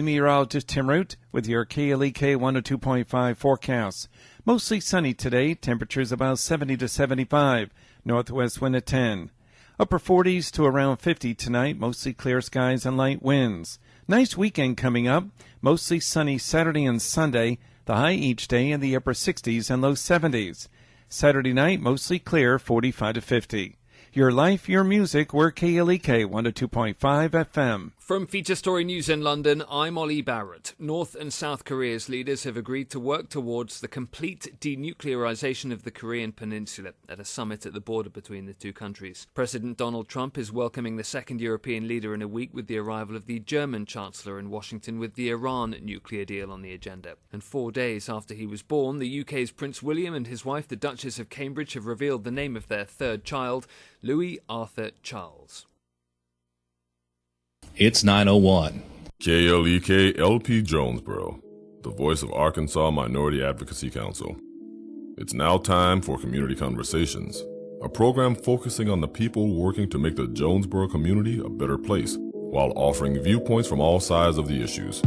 Meteorologist Tim Root with your KLEK 102.5 forecast. Mostly sunny today, temperatures about 70 to 75, northwest wind at 10. Upper 40s to around 50 tonight, mostly clear skies and light winds. Nice weekend coming up, mostly sunny Saturday and Sunday, the high each day in the upper 60s and low 70s. Saturday night, mostly clear, 45 to 50. Your life, your music, we're KLEK 102.5 FM. From Feature Story News in London, I'm Ollie Barrett. North and South Korea's leaders have agreed to work towards the complete denuclearization of the Korean peninsula at a summit at the border between the two countries. President Donald Trump is welcoming the second European leader in a week with the arrival of the German Chancellor in Washington with the Iran nuclear deal on the agenda. And 4 days after he was born, the UK's Prince William and his wife, the Duchess of Cambridge, have revealed the name of their third child, Louis Arthur Charles. It's 9:01. KLEK LP Jonesboro, the voice of Arkansas Minority Advocacy Council. It's now time for Community Conversations, a program focusing on the people working to make the Jonesboro community a better place, while offering viewpoints from all sides of the issues.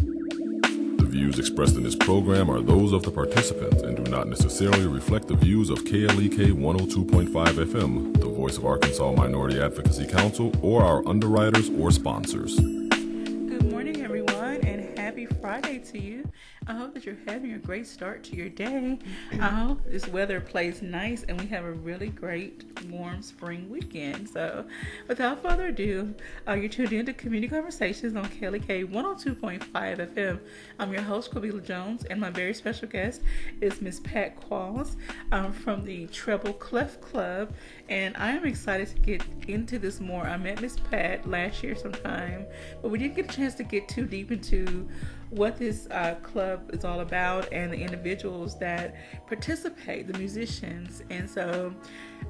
The views expressed in this program are those of the participants and do not necessarily reflect the views of KLEK 102.5 FM, the voice of Arkansas Minority Advocacy Council, or our underwriters or sponsors. Good morning, everyone, and happy Friday to you. I hope that you're having a great start to your day. I hope this weather plays nice and we have a really great warm spring weekend. So without further ado, you're tuned in to Community Conversations on KLEK 102.5 FM. I'm your host, Quabila Jones, and my very special guest is Miss Pat Qualls from the Treble Clef Club. And I am excited to get into this more. I met Miss Pat last year sometime, but we didn't get a chance to get too deep into what this club is all about and the individuals that participate, the musicians. And so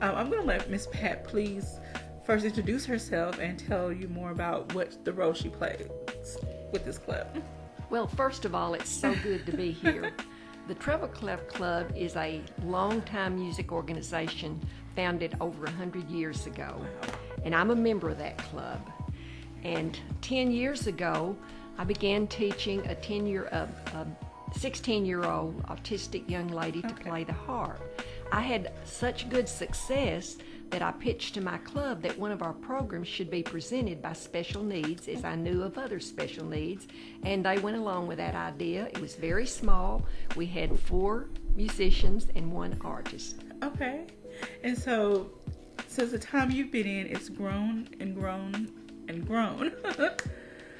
I'm going to let Miss Pat please first introduce herself and tell you more about what the role she plays with this club. Well, first of all, it's so good to be here. The Treble Clef Club is a long-time music organization founded over 100 years ago, and I'm a member of that club. And 10 years ago, I began teaching a 16-year-old autistic young lady to play the harp. I had such good success that I pitched to my club that one of our programs should be presented by special needs, as I knew of other special needs, and they went along with that idea. It was very small. We had 4 musicians and 1 artist. Okay. And so since the time you've been in, it's grown and grown and grown.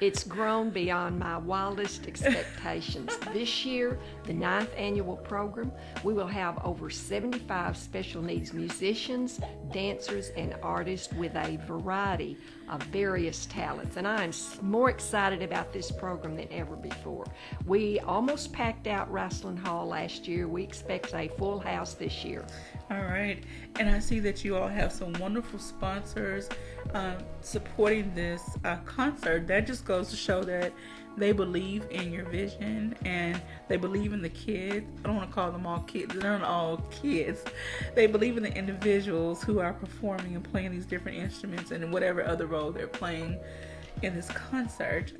It's grown beyond my wildest expectations. This year, the 9th annual program, we will have over 75 special needs musicians, dancers, and artists with a variety of various talents. And I am more excited about this program than ever before. We almost packed out Wrestling Hall last year. We expect a full house this year. All right. And I see that you all have some wonderful sponsors supporting this concert. That just goes to show that they believe in your vision and they believe in the kids. I don't want to call them all kids. They're not all kids. They believe in the individuals who are performing and playing these different instruments and whatever other role they're playing in this concert.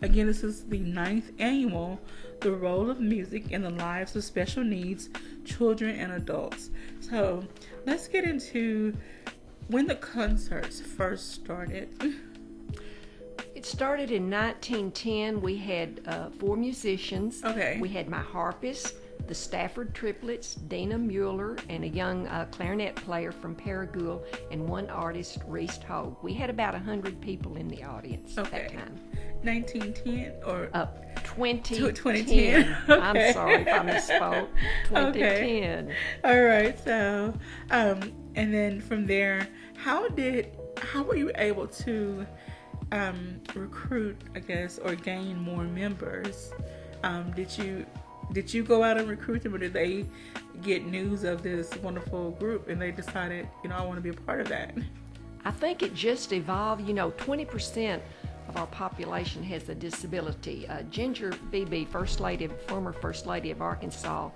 Again, this is the 9th annual, The Role of Music in the Lives of Special Needs Children and Adults. So let's get into when the concerts first started. It started in 1910. We had 4 musicians. Okay. We had my harpist, the Stafford triplets, Dina Mueller, and a young clarinet player from Paragould, and 1 artist, Reese Hogue. We had about 100 people in the audience at that time. 1910 or 2010. 2010. Okay. I'm sorry if I misspoke. 2010. Okay. All right. So, and then from there, how were you able to recruit, I guess, or gain more members? Did you go out and recruit them, or did they get news of this wonderful group and they decided, I want to be a part of that? I think it just evolved. 20% of our population has a disability. Ginger Beebe, former First Lady of Arkansas,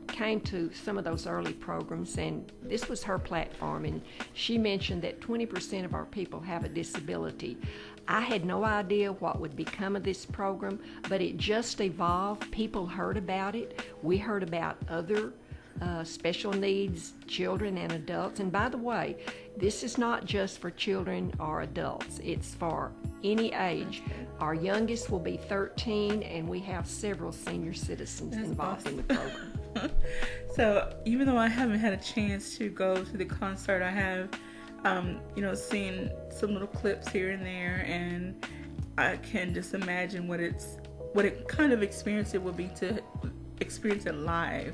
came to some of those early programs, and this was her platform, and she mentioned that 20% of our people have a disability. I had no idea what would become of this program, but it just evolved. People heard about it. We heard about other special needs children and adults. And by the way, this is not just for children or adults. It's for any age. Our youngest will be 13, and we have several senior citizens involved in the program. So even though I haven't had a chance to go to the concert, I have seen some little clips here and there, and I can just imagine what it kind of experience it would be to experience it live.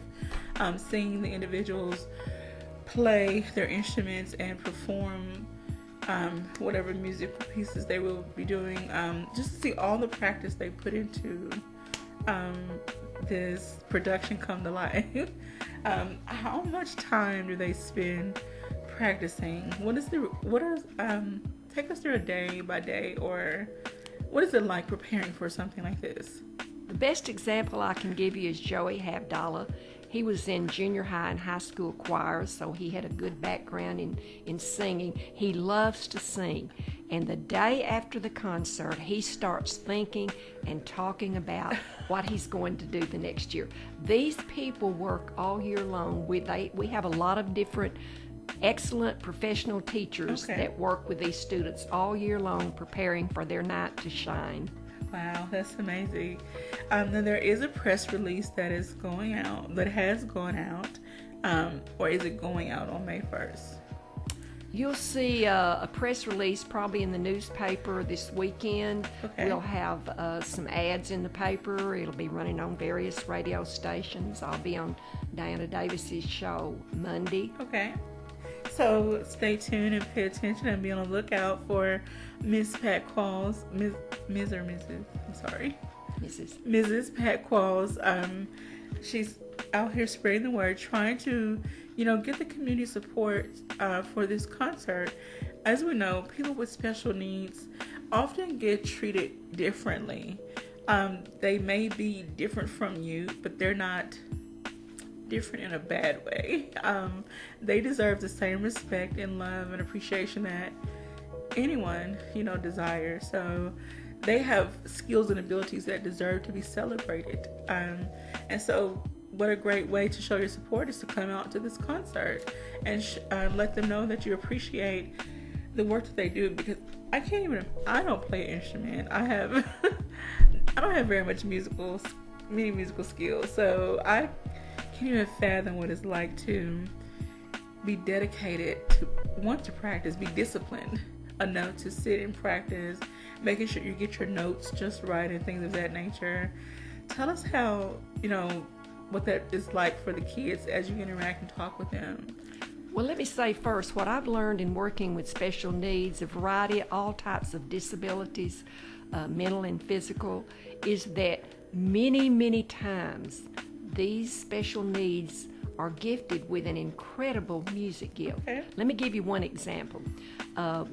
Seeing the individuals play their instruments and perform whatever musical pieces they will be doing, just to see all the practice they put into this production come to life. How much time do they spend practicing? Take us through a day by day, or what is it like preparing for something like this? The best example I can give you is Joey Habdallah. He was in junior high and high school choirs, so he had a good background in singing. He loves to sing. And the day after the concert, he starts thinking and talking about what he's going to do the next year. These people work all year long. We have a lot of different excellent professional teachers that work with these students all year long, preparing for their night to shine. Wow, that's amazing. Then there is a press release that has gone out, or is it going out on May 1st? You'll see a press release probably in the newspaper this weekend. We'll have some ads in the paper. It'll be running on various radio stations. I'll be on Diana Davis's show Monday. Okay. So stay tuned and pay attention and be on the lookout for Miss Pat Qualls, Ms. or Mrs. I'm sorry. Mrs. Pat Qualls. She's out here spreading the word, trying to, get the community support for this concert. As we know, people with special needs often get treated differently. They may be different from you, but they're not different in a bad way. They deserve the same respect and love and appreciation that anyone, desires. So they have skills and abilities that deserve to be celebrated. And so what a great way to show your support is to come out to this concert and let them know that you appreciate the work that they do, because I don't play an instrument. I don't have very much musical skills. So I can't even fathom what it's like to be dedicated, to want to practice, be disciplined enough to sit and practice, making sure you get your notes just right and things of that nature. Tell us how, what that is like for the kids as you interact and talk with them. Well, let me say first, what I've learned in working with special needs, a variety, all types of disabilities, mental and physical, is that many, many times these special needs are gifted with an incredible music gift. Okay. Let me give you one example.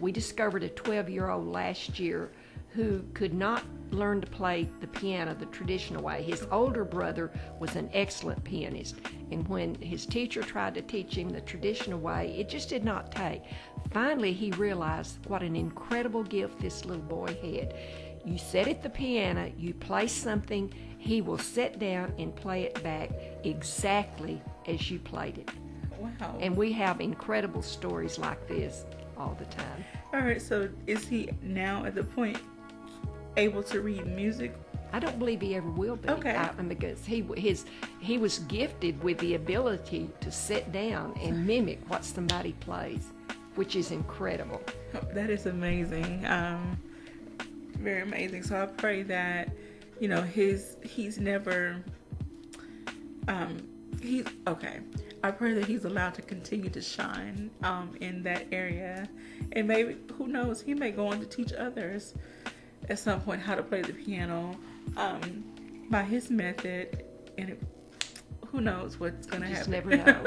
We discovered a 12-year-old last year who could not learn to play the piano the traditional way. His older brother was an excellent pianist, and when his teacher tried to teach him the traditional way, it just did not take. Finally, he realized what an incredible gift this little boy had. You sit at the piano, you play something, he will sit down and play it back exactly as you played it. Wow. And we have incredible stories like this all the time. All right, so is he now at the point able to read music? I don't believe he ever will be. Okay. Because he was gifted with the ability to sit down and mimic what somebody plays, which is incredible. That is amazing. Very amazing. So I pray that, he's never, I pray that he's allowed to continue to shine in that area. And maybe, who knows, he may go on to teach others at some point how to play the piano by his method. And who knows what's going to happen. Just never know.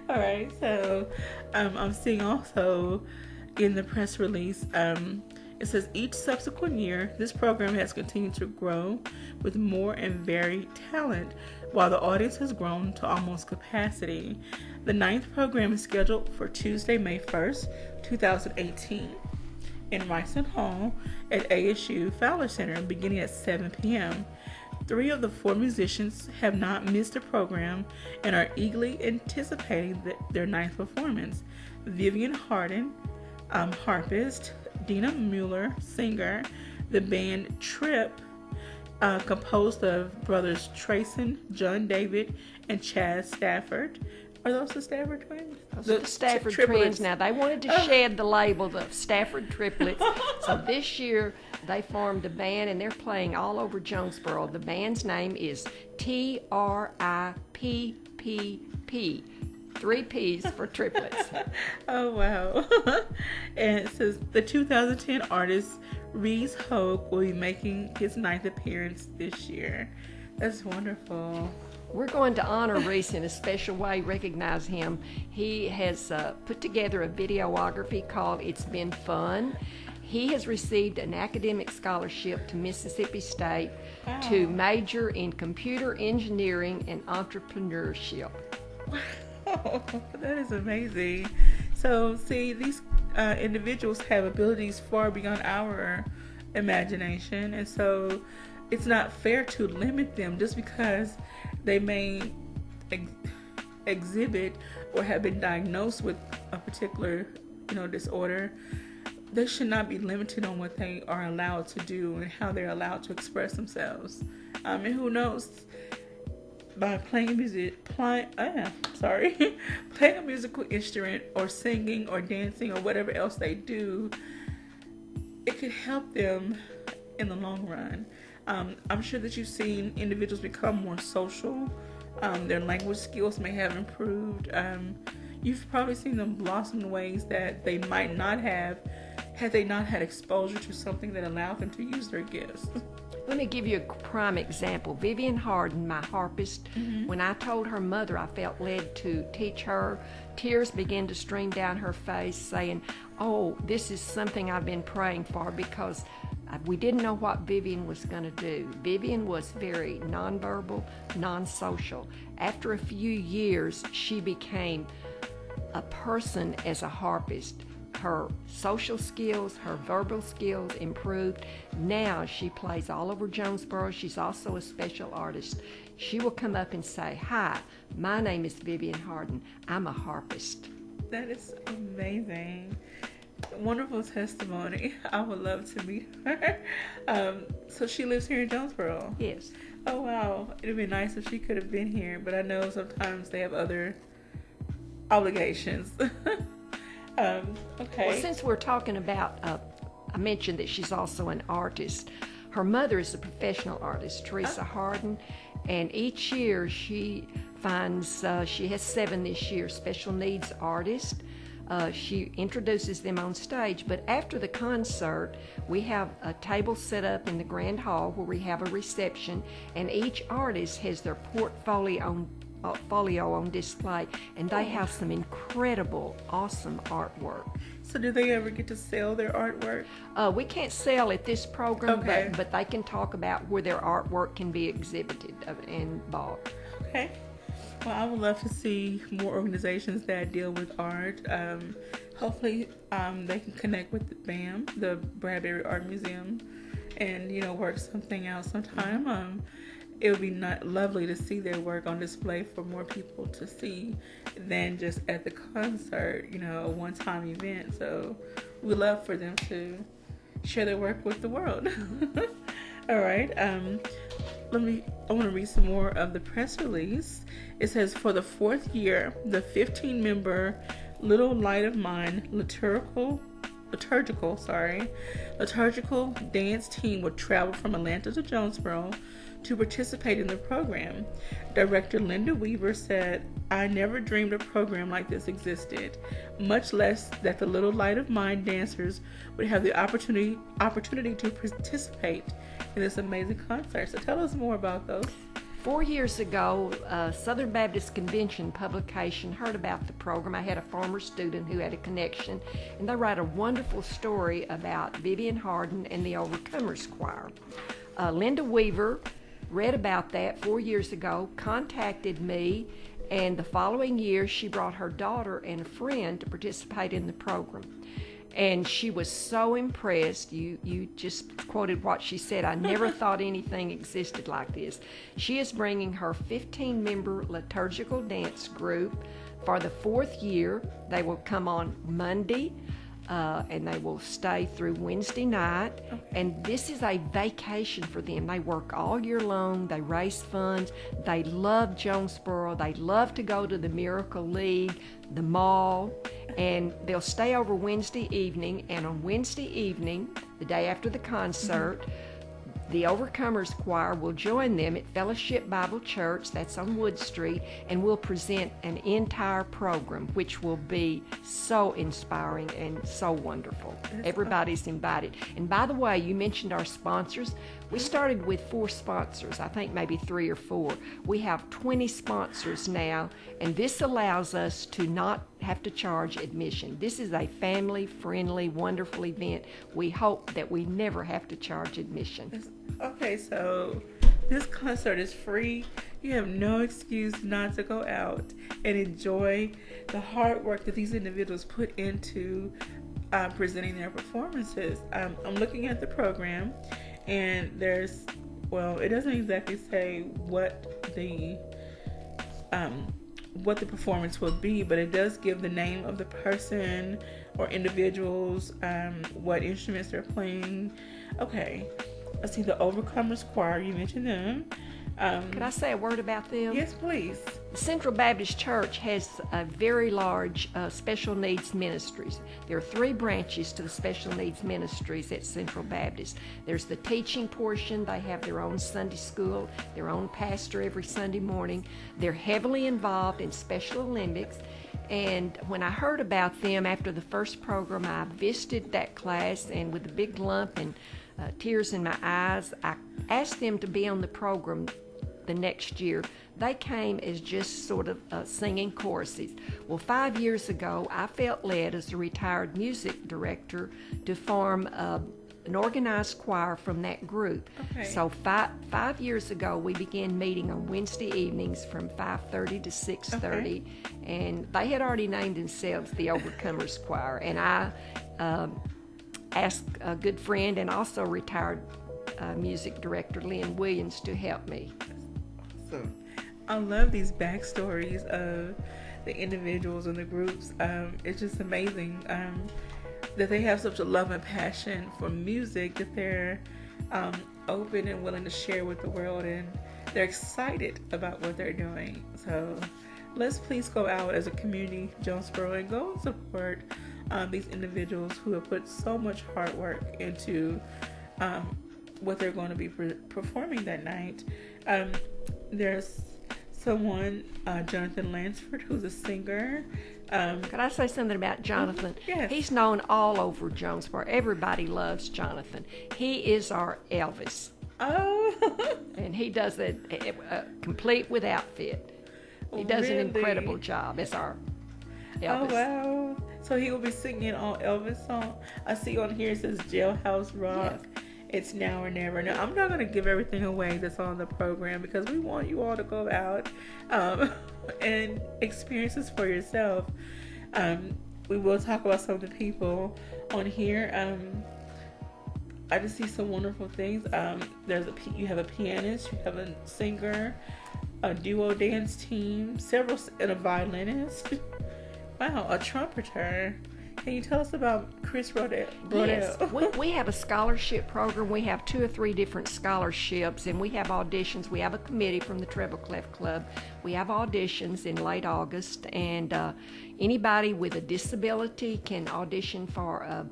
All right. So I'm seeing also in the press release, it says each subsequent year, this program has continued to grow with more and varied talent, while the audience has grown to almost capacity. The 9th program is scheduled for Tuesday, May 1st, 2018. in Rice Hall at ASU Fowler Center beginning at 7 p.m. 3 of the 4 musicians have not missed a program and are eagerly anticipating their ninth performance. Vivian Harden, harpist, Dina Mueller, singer, the band Trip, composed of brothers Trayson, John David, and Chad Stafford. Are those the Stafford twins? Those are the Stafford twins. Now, they wanted to shed the label of Stafford triplets. So this year, they formed a band, and they're playing all over Jonesboro. The band's name is TRIPPP. 3 P's for triplets. Oh, wow. And it says the 2010 artist Reese Hogue will be making his 9th appearance this year. That's wonderful. We're going to honor Reese in a special way, recognize him. He has put together a videography called It's Been Fun. He has received an academic scholarship to Mississippi State to major in computer engineering and entrepreneurship. Wow, that is amazing. So, see, these individuals have abilities far beyond our imagination, and so it's not fair to limit them just because they may exhibit or have been diagnosed with a particular, disorder. They should not be limited on what they are allowed to do and how they're allowed to express themselves. And who knows, by playing a musical instrument or singing or dancing or whatever else they do, it could help them in the long run. I'm sure that you've seen individuals become more social. Their language skills may have improved. You've probably seen them blossom in ways that they might not have had they not had exposure to something that allowed them to use their gifts. Let me give you a prime example. Vivian Harden, my harpist, when I told her mother I felt led to teach her, tears began to stream down her face saying, "Oh, this is something I've been praying for," because we didn't know what Vivian was going to do. Vivian was very nonverbal, non-social. After a few years, she became a person as a harpist. Her social skills, her verbal skills improved. Now she plays all over Jonesboro. She's also a special artist. She will come up and say, "Hi, my name is Vivian Harden. I'm a harpist." That is amazing. Wonderful testimony. I would love to meet her. So she lives here in Jonesboro? Yes. Oh, wow. It would be nice if she could have been here, but I know sometimes they have other obligations. Okay. Well, since we're talking about, I mentioned that she's also an artist. Her mother is a professional artist, Teresa Harden, and each year she finds, she has 7 this year, special needs artists. She introduces them on stage, but after the concert, we have a table set up in the grand hall where we have a reception, and each artist has their portfolio on display, and they have some incredible, awesome artwork. So do they ever get to sell their artwork? We can't sell at this program, Okay. but they can talk about where their artwork can be exhibited and bought. Okay. Well, I would love to see more organizations that deal with art. Hopefully, they can connect with the BAM, the Bradbury Art Museum, and work something out sometime. It would be lovely to see their work on display for more people to see than just at the concert, a one-time event. So we love for them to share their work with the world. All right. I want to read some more of the press release. It says, for the 4th year, the 15-member Little Light of Mine liturgical dance team will travel from Atlanta to Jonesboro to participate in the program. Director Linda Weaver said, "I never dreamed a program like this existed, much less that the Little Light of Mine dancers would have the opportunity to participate in this amazing concert." So tell us more about those. 4 years ago, Southern Baptist Convention publication heard about the program. I had a former student who had a connection, and they write a wonderful story about Vivian Harden and the Overcomers Choir. Linda Weaver read about that 4 years ago, contacted me, and the following year she brought her daughter and a friend to participate in the program. And she was so impressed. You just quoted what she said. I never thought anything existed like this. She is bringing her 15-member liturgical dance group for the 4th year. They will come on Monday, and they will stay through Wednesday night. Okay. And this is a vacation for them. They work all year long. They raise funds. They love Jonesboro. They love to go to the Miracle League, the mall, and they'll stay over Wednesday evening. And on Wednesday evening, the day after the concert, the Overcomers Choir will join them at Fellowship Bible Church, that's on Wood Street, and we'll present an entire program, which will be so inspiring and so wonderful. Everybody's invited. And by the way, you mentioned our sponsors. We started with 4 sponsors, I think maybe 3 or 4. We have 20 sponsors now, and this allows us to not have to charge admission. This is a family-friendly, wonderful event. We hope that we never have to charge admission. Okay, so this concert is free. You have no excuse not to go out and enjoy the hard work that these individuals put into presenting their performances. I'm looking at the program, and there's, well, it doesn't exactly say what the performance will be, but it does give the name of the person or individuals, what instruments they're playing. Okay, let's see, the Overcomers Choir, you mentioned them. Could I say a word about them? Yes, please. The Central Baptist Church has a very large special needs ministries. There are 3 branches to the special needs ministries at Central Baptist. There's the teaching portion. They have their own Sunday school, their own pastor every Sunday morning. They're heavily involved in Special Olympics. And when I heard about them after the first program, I visited that class, and with a big lump and tears in my eyes, I asked them to be on the program the next year. They came as just sort of singing choruses. Well, 5 years ago, I felt led as a retired music director to form an organized choir from that group. Okay. So 5 years ago, we began meeting on Wednesday evenings from 5:30 to 6:30, and they had already named themselves the Overcomers Choir. And I asked a good friend and also retired music director Lynn Williams to help me. Awesome. I love these backstories of the individuals and the groups. It's just amazing that they have such a love and passion for music, that they're open and willing to share with the world, and they're excited about what they're doing. So let's please go out as a community, Jonesboro, and go and support these individuals who have put so much hard work into what they're going to be performing that night. There's someone, Jonathan Lansford, who's a singer. Could I say something about Jonathan? Yes. He's known all over Jonesboro. Everybody loves Jonathan. He is our Elvis. Oh. And he does it complete with outfit. He does an incredible job as our Elvis. Oh, wow. So he will be singing all Elvis songs. I see on here it says Jailhouse Rock. Yes. It's Now or Never. Now, I'm not going to give everything away that's on the program, because we want you all to go out and experience this for yourself. We will talk about some of the people on here. I just see some wonderful things. You have a pianist, you have a singer, a duo dance team, and a violinist. Wow, a trumpeter. Can you tell us about Chris Brodell? Yes, we have a scholarship program. We have 2 or 3 different scholarships, and we have auditions. We have a committee from the Treble Clef Club. We have auditions in late August, and anybody with a disability can audition for a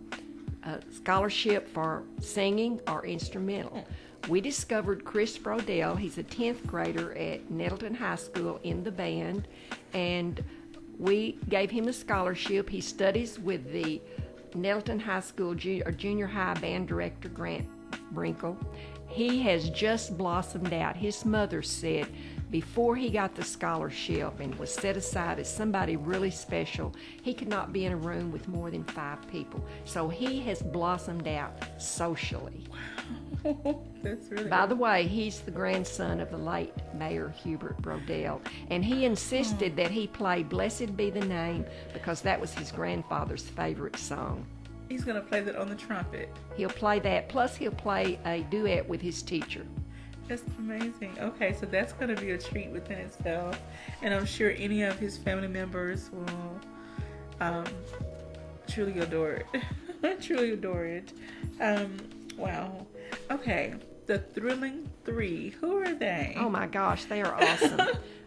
scholarship for singing or instrumental. We discovered Chris Brodell. He's a 10th grader at Nettleton High School in the band, and we gave him a scholarship. He studies with the Nettleton High School junior high band director, Grant Brinkle. He has just blossomed out. His mother said before he got the scholarship and was set aside as somebody really special, he could not be in a room with more than 5 people. So he has blossomed out socially. Wow. That's really By the way, he's the grandson of the late Mayor Hubert Brodell, and he insisted that he play Blessed Be the Name because that was his grandfather's favorite song. He's going to play that on the trumpet. He'll play that, plus he'll play a duet with his teacher. That's amazing. Okay, so that's going to be a treat within itself. And I'm sure any of his family members will truly adore it. Truly adore it. Wow. Okay, the Thrilling Three. Who are they? Oh my gosh, they are awesome.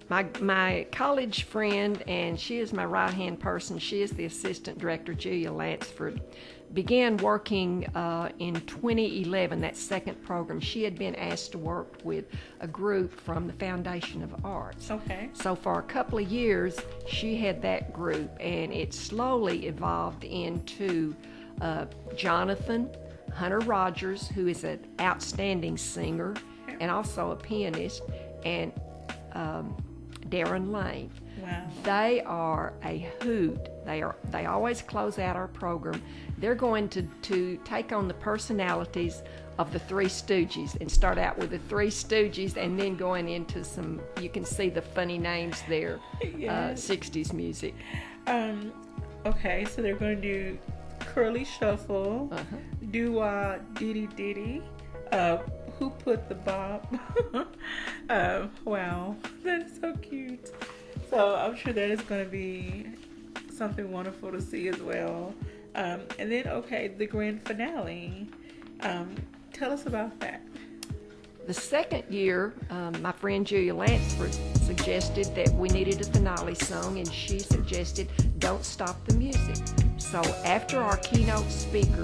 My college friend, and she is my right-hand person, she is the assistant director, Julia Lansford, began working in 2011, that second program. She had been asked to work with a group from the Foundation of Arts. Okay. So for a couple of years, she had that group, and it slowly evolved into Jonathan Hunter Rogers, who is an outstanding singer and also a pianist, and Darren Lane. Wow. They are a hoot. They always close out our program. They're going to take on the personalities of the Three Stooges and start out with the Three Stooges and then going into some, you can see the funny names there, Yes. 60s music. Okay, so they're going to do Curly Shuffle, Doo-Wah Diddy Diddy, Who Put the Bop. Wow, that is so cute. So I'm sure that is going to be something wonderful to see as well. And then, okay, the grand finale. Tell us about that. The second year, my friend Julia Lansford suggested that we needed a finale song, and she suggested Don't Stop the Music. So after our keynote speaker,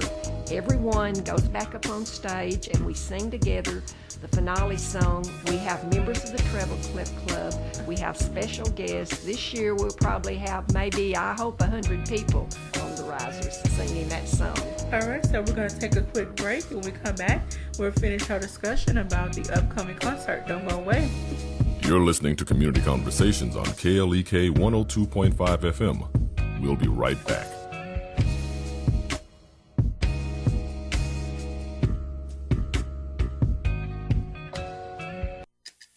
everyone goes back up on stage and we sing together the finale song. We have members of the Treble, Clef Club. We have special guests. This year we'll probably have maybe, I hope, 100 people on the risers singing that song. All right, so we're going to take a quick break. When we come back, we'll finish our discussion about the upcoming concert. Don't go away. You're listening to Community Conversations on KLEK 102.5 FM. We'll be right back.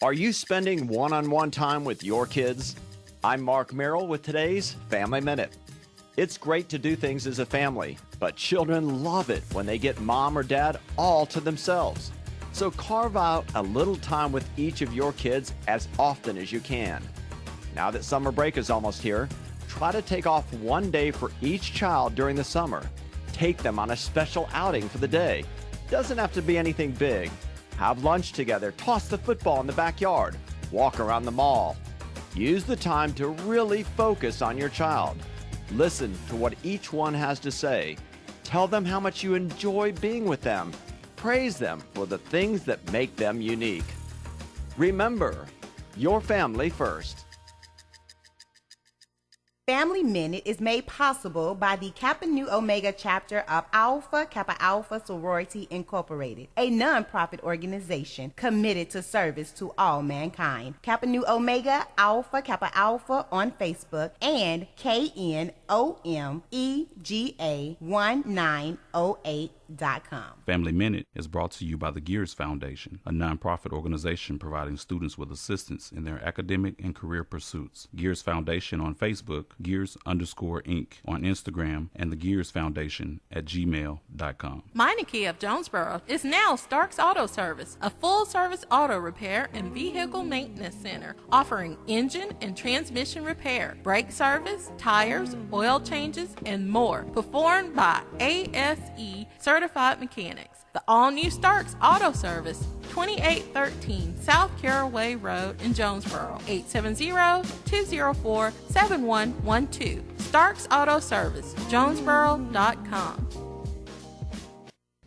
Are you spending one-on-one time with your kids? I'm Mark Merrill with today's Family Minute. It's great to do things as a family, but children love it when they get mom or dad all to themselves. So carve out a little time with each of your kids as often as you can. Now that summer break is almost here, try to take off one day for each child during the summer. Take them on a special outing for the day. Doesn't have to be anything big. Have lunch together, toss the football in the backyard, walk around the mall. Use the time to really focus on your child. Listen to what each one has to say. Tell them how much you enjoy being with them. Praise them for the things that make them unique. Remember, your family first. Family Minute is made possible by the Kappa Nu Omega chapter of Alpha Kappa Alpha Sorority Incorporated, a non-profit organization committed to service to all mankind. Kappa Nu Omega Alpha Kappa Alpha on Facebook and KNOMEGA1908.com. Family Minute is brought to you by the Gears Foundation, a nonprofit organization providing students with assistance in their academic and career pursuits. Gears Foundation on Facebook, Gears_Inc. on Instagram, and the Gears Foundation at gmail.com. Meineke of Jonesboro is now Starks Auto Service, a full-service auto repair and vehicle maintenance center, offering engine and transmission repair, brake service, tires, oil changes, and more, performed by ASE certified mechanics. The all-new Starks Auto Service, 2813 South Caraway Road in Jonesboro, 870-204-7112. Starks Auto Service, Jonesboro.com.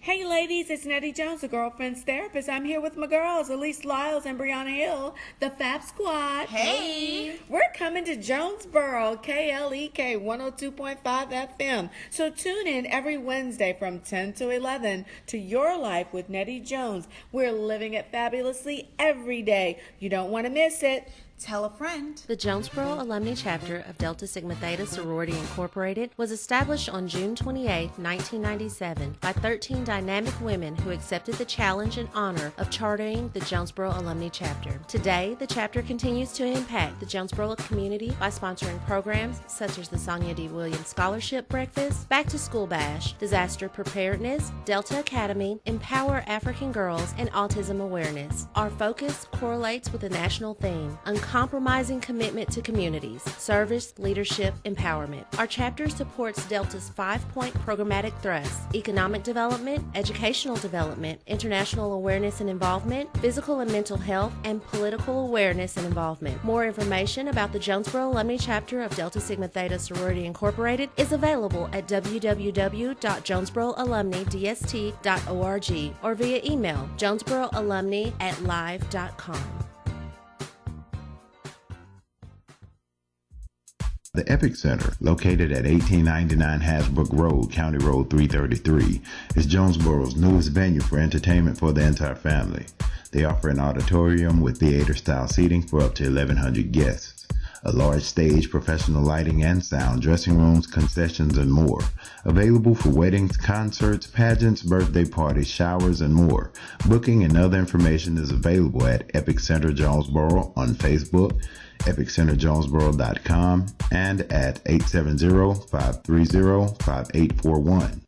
Hey ladies, it's Nettie Jones, the girlfriend's therapist. I'm here with my girls, Elise Lyles and Brianna Hill, the Fab Squad. Hey! We're coming to Jonesboro, KLEK 102.5 FM. So tune in every Wednesday from 10 to 11 to Your Life with Nettie Jones. We're living it fabulously every day. You don't want to miss it. Tell a friend. The Jonesboro Alumni Chapter of Delta Sigma Theta Sorority Incorporated was established on June 28, 1997 by 13 dynamic women who accepted the challenge and honor of chartering the Jonesboro Alumni Chapter. Today, the chapter continues to impact the Jonesboro community by sponsoring programs such as the Sonia D. Williams Scholarship Breakfast, Back to School Bash, Disaster Preparedness, Delta Academy, Empower African Girls, and Autism Awareness. Our focus correlates with the national theme, uncompromising commitment to communities, service, leadership, empowerment. Our chapter supports Delta's 5-point programmatic thrusts: economic development, educational development, international awareness and involvement, physical and mental health, and political awareness and involvement. More information about the Jonesboro Alumni Chapter of Delta Sigma Theta Sorority Incorporated is available at www.jonesboroalumnidst.org or via email jonesboroalumni@live.com. The Epic Center, located at 1899 Hasbrook Road, County Road 333, is Jonesboro's newest venue for entertainment for the entire family. They offer an auditorium with theater-style seating for up to 1,100 guests, a large stage, professional lighting and sound, dressing rooms, concessions, and more. Available for weddings, concerts, pageants, birthday parties, showers, and more. Booking and other information is available at Epic Center Jonesboro on Facebook, epiccenterjonesboro.com, and at 870-530-5841.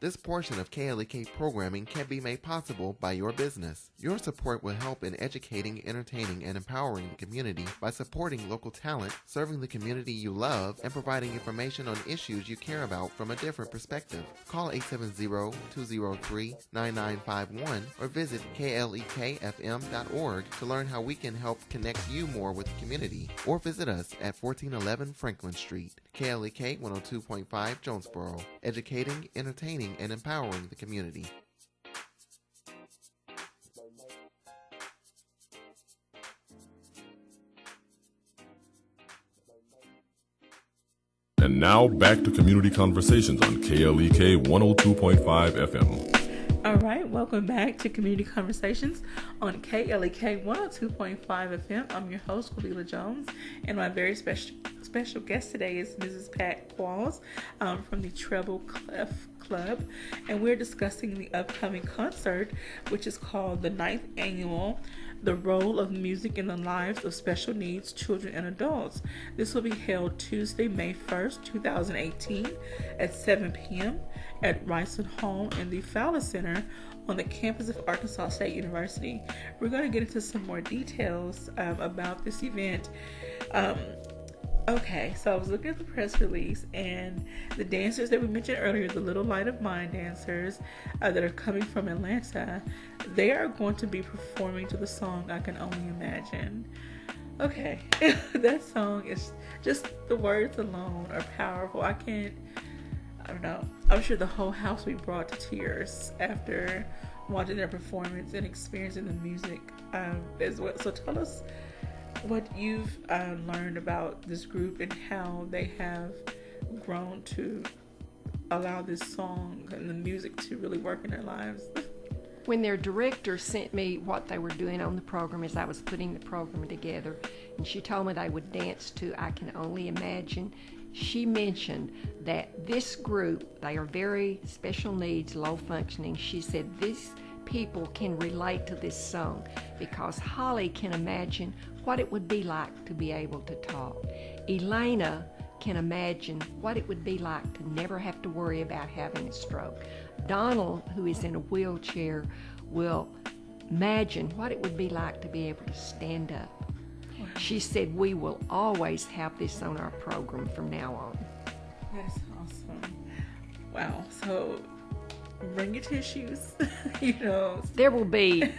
This portion of KLEK programming can be made possible by your business. Your support will help in educating, entertaining, and empowering the community by supporting local talent, serving the community you love, and providing information on issues you care about from a different perspective. Call 870-203-9951 or visit klekfm.org to learn how we can help connect you more with the community, or visit us at 1411 Franklin Street. KLEK 102.5 Jonesboro, educating, entertaining, and empowering the community. And now back to Community Conversations on KLEK 102.5 FM. All right, welcome back to Community Conversations on KLEK 102.5 FM. I'm your host, Kalila Jones, and my very special guest today is Mrs. Pat Qualls from the Treble Clef Club, and we're discussing the upcoming concert, which is called the 9th Annual The Role of Music in the Lives of Special Needs Children and Adults. This will be held Tuesday, May 1st, 2018 at 7 p.m. at Riceland Home in the Fowler Center on the campus of Arkansas State University. We're going to get into some more details about this event. Okay, so I was looking at the press release, and the dancers that we mentioned earlier, the Little Light of Mine dancers that are coming from Atlanta, they are going to be performing to the song I Can Only Imagine. Okay, that song is just, the words alone are powerful. I don't know. I'm sure the whole house will be brought to tears after watching their performance and experiencing the music as well. So tell us what you've learned about this group and how they have grown to allow this song and the music to really work in their lives. When their director sent me what they were doing on the program as I was putting the program together, and she told me they would dance to I Can Only Imagine, she mentioned that this group, they are very special needs, low functioning. She said these people can relate to this song because Holly can imagine what it would be like to be able to talk. Elena can imagine what it would be like to never have to worry about having a stroke. Donald, who is in a wheelchair, will imagine what it would be like to be able to stand up. She said we will always have this on our program from now on. That's awesome. Wow. So bring your tissues. There will be,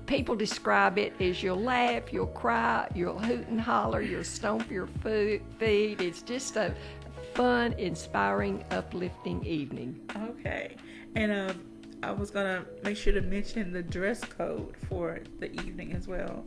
people describe it as you'll laugh, you'll cry, you'll hoot and holler, you'll stomp your feet. It's just a fun, inspiring, uplifting evening. Okay. And I was going to make sure to mention the dress code for the evening as well.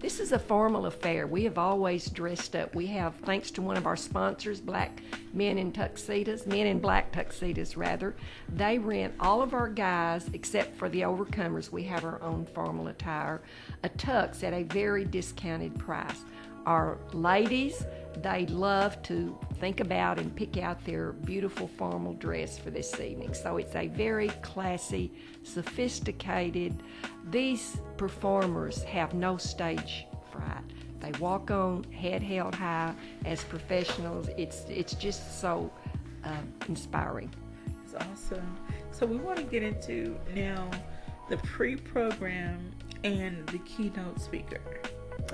This is a formal affair. We have always dressed up. We have, thanks to one of our sponsors, Black Men in Tuxedos, Men in Black Tuxedos rather, they rent all of our guys, except for the overcomers, we have our own formal attire, a tux at a very discounted price. Our ladies, they love to think about and pick out their beautiful formal dress for this evening. So it's a very classy, sophisticated. These performers have no stage fright. They walk on head held high as professionals. It's just so inspiring. It's awesome. So we want to get into now the pre-program and the keynote speaker.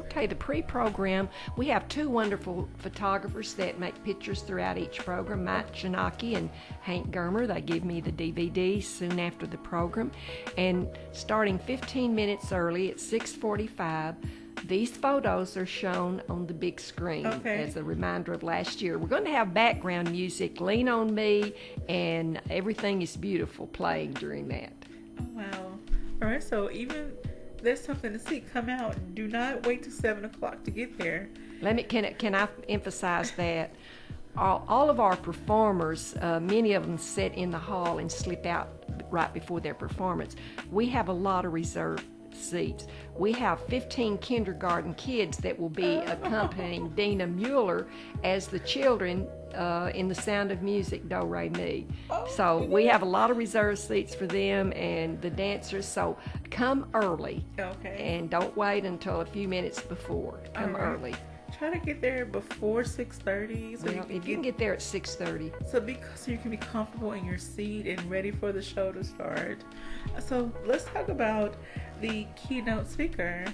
Okay, the pre-program, we have two wonderful photographers that make pictures throughout each program, Mike Janaki and Hank Germer. They give me the DVD soon after the program. And starting 15 minutes early at 6:45, these photos are shown on the big screen as a reminder of last year. We're going to have background music, Lean on Me, and Everything is Beautiful playing during that. Oh, wow. All right, so even... there's something to see. Come out. Do not wait till 7 o'clock to get there. Can I emphasize that all of our performers, many of them sit in the hall and slip out right before their performance. We have a lot of reserved seats. We have 15 kindergarten kids that will be accompanying Dina Mueller as the children in The Sound of Music, Do, Re, Mi. So we have a lot of reserved seats for them and the dancers. So come early and don't wait until a few minutes before. Come early. Try to get there before 6:30. So you can get there at 6:30. So you can be comfortable in your seat and ready for the show to start. So let's talk about the keynote speaker.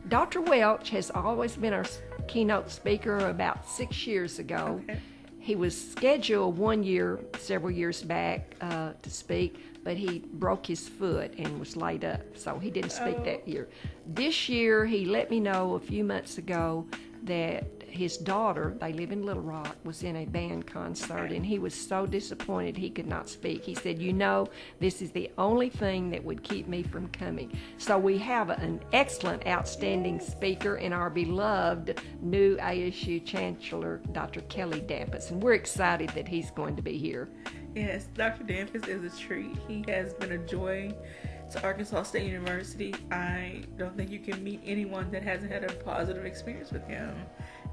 Dr. Welch has always been our keynote speaker. About 6 years ago. He was scheduled one year, several years back, to speak, but he broke his foot and was laid up, so he didn't speak that year. This year, he let me know a few months ago that his daughter, they live in Little Rock, was in a band concert, and he was so disappointed he could not speak. He said, this is the only thing that would keep me from coming. So we have an excellent, outstanding speaker in our beloved new ASU Chancellor, Dr. Kelly Dampus, and we're excited that he's going to be here. Yes, Dr. Dampus is a treat. He has been a joy to Arkansas State University. I don't think you can meet anyone that hasn't had a positive experience with him.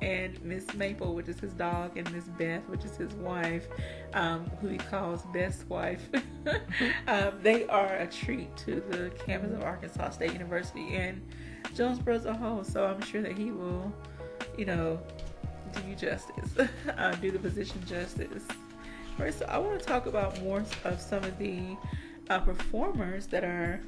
And Miss Maple, which is his dog, and Miss Beth, which is his wife, who he calls Best Wife, they are a treat to the campus of Arkansas State University and Jonesboro as a whole. So I'm sure that he will, do you justice, do the position justice. All right, so I want to talk about more of some of the performers that are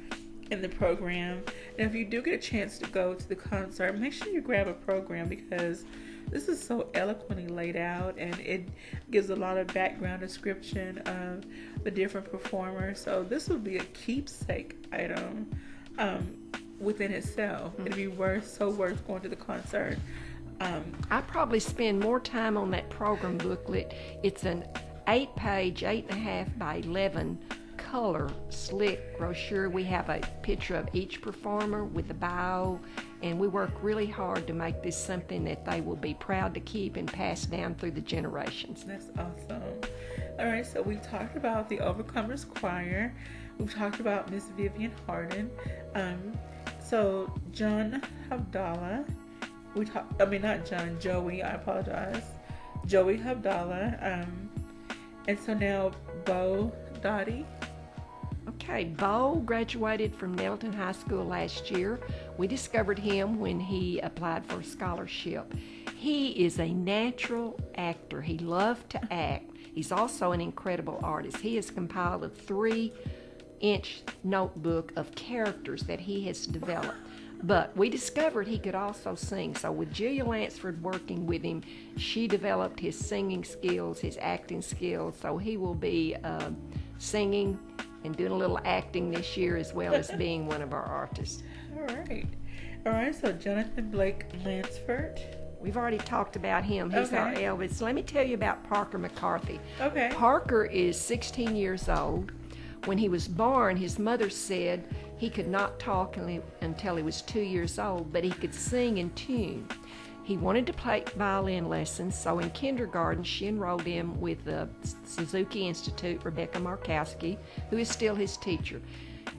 in the program. And if you do get a chance to go to the concert, make sure you grab a program, because this is so eloquently laid out and it gives a lot of background description of the different performers. So this would be a keepsake item within itself. It'd be worth going to the concert. I probably spend more time on that program booklet. It's an 8-page, 8.5 by 11 color slick brochure. We have a picture of each performer with a bio, and we work really hard to make this something that they will be proud to keep and pass down through the generations. That's awesome. All right, so we talked about the Overcomers Choir. We've talked about Miss Vivian Harden. So John Havdallah. Joey, I apologize. Joey Havdallah. And so now Bo Dottie. Okay, Bo graduated from Nettleton High School last year. We discovered him when he applied for a scholarship. He is a natural actor. He loved to act. He's also an incredible artist. He has compiled a 3-inch notebook of characters that he has developed. But we discovered he could also sing. So with Julia Lansford working with him, she developed his singing skills, his acting skills. So he will be singing and doing a little acting this year, as well as being one of our artists. All right, so Jonathan Blake Lansford. We've already talked about him. He's our Elvis. So let me tell you about Parker McCarthy. Okay. Parker is 16 years old. When he was born, his mother said He could not talk until he was 2 years old, but he could sing in tune. He wanted to take violin lessons, so in kindergarten she enrolled him with the Suzuki Institute, Rebecca Markowski, who is still his teacher.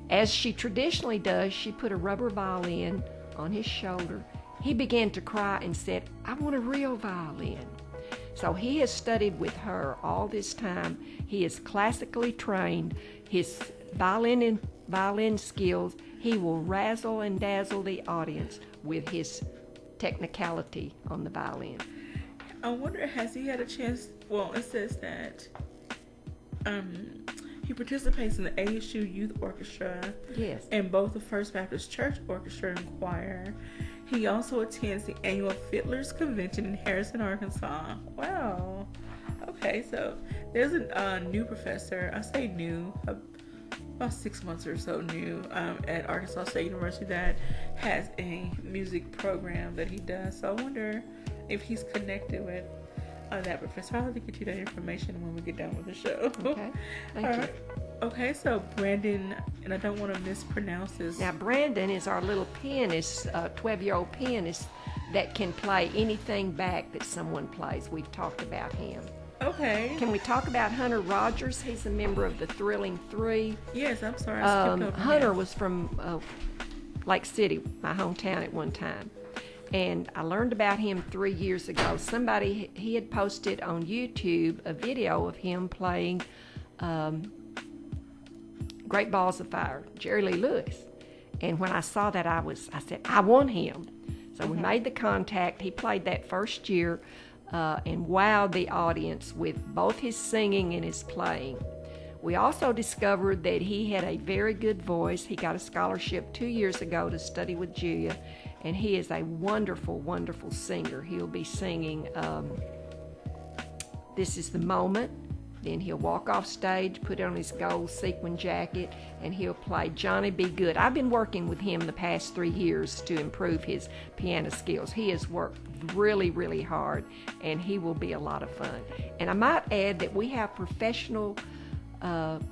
As she traditionally does, she put a rubber violin on his shoulder. He began to cry and said, "I want a real violin." So he has studied with her all this time. He is classically trained. His violin skills, he will razzle and dazzle the audience with his technicality on the violin. I wonder, has he had a chance? Well, it says that he participates in the ASU Youth Orchestra. Yes. And both the First Baptist Church Orchestra and Choir. He also attends the annual Fiddlers Convention in Harrison, Arkansas. Wow. Okay, so there's a new professor. I say new, about 6 months or so new, at Arkansas State University that has a music program that he does. So I wonder if he's connected with that professor. I'll have to get you that information when we get done with the show. Okay, thank you. Okay, so Brandon, and I don't want to mispronounce this. Now, Brandon is our little pianist, 12-year-old pianist that can play anything back that someone plays. We've talked about him. Okay. Can we talk about Hunter Rogers? He's a member of the Thrilling Three. Yes, I'm sorry. I skipped over Hunter him. was from Lake City, my hometown at one time. And I learned about him 3 years ago. He had posted on YouTube a video of him playing Great Balls of Fire, Jerry Lee Lewis. And when I saw that, I said, I want him. So we made the contact. He played that first year and wowed the audience with both his singing and his playing. We also discovered that he had a very good voice. He got a scholarship 2 years ago to study with Julia, and he is a wonderful, wonderful singer. He'll be singing This Is the Moment. Then he'll walk off stage, put on his gold sequin jacket, and he'll play Johnny Be Good. I've been working with him the past 3 years to improve his piano skills. He has worked really, really hard, and he will be a lot of fun. And I might add that we have professional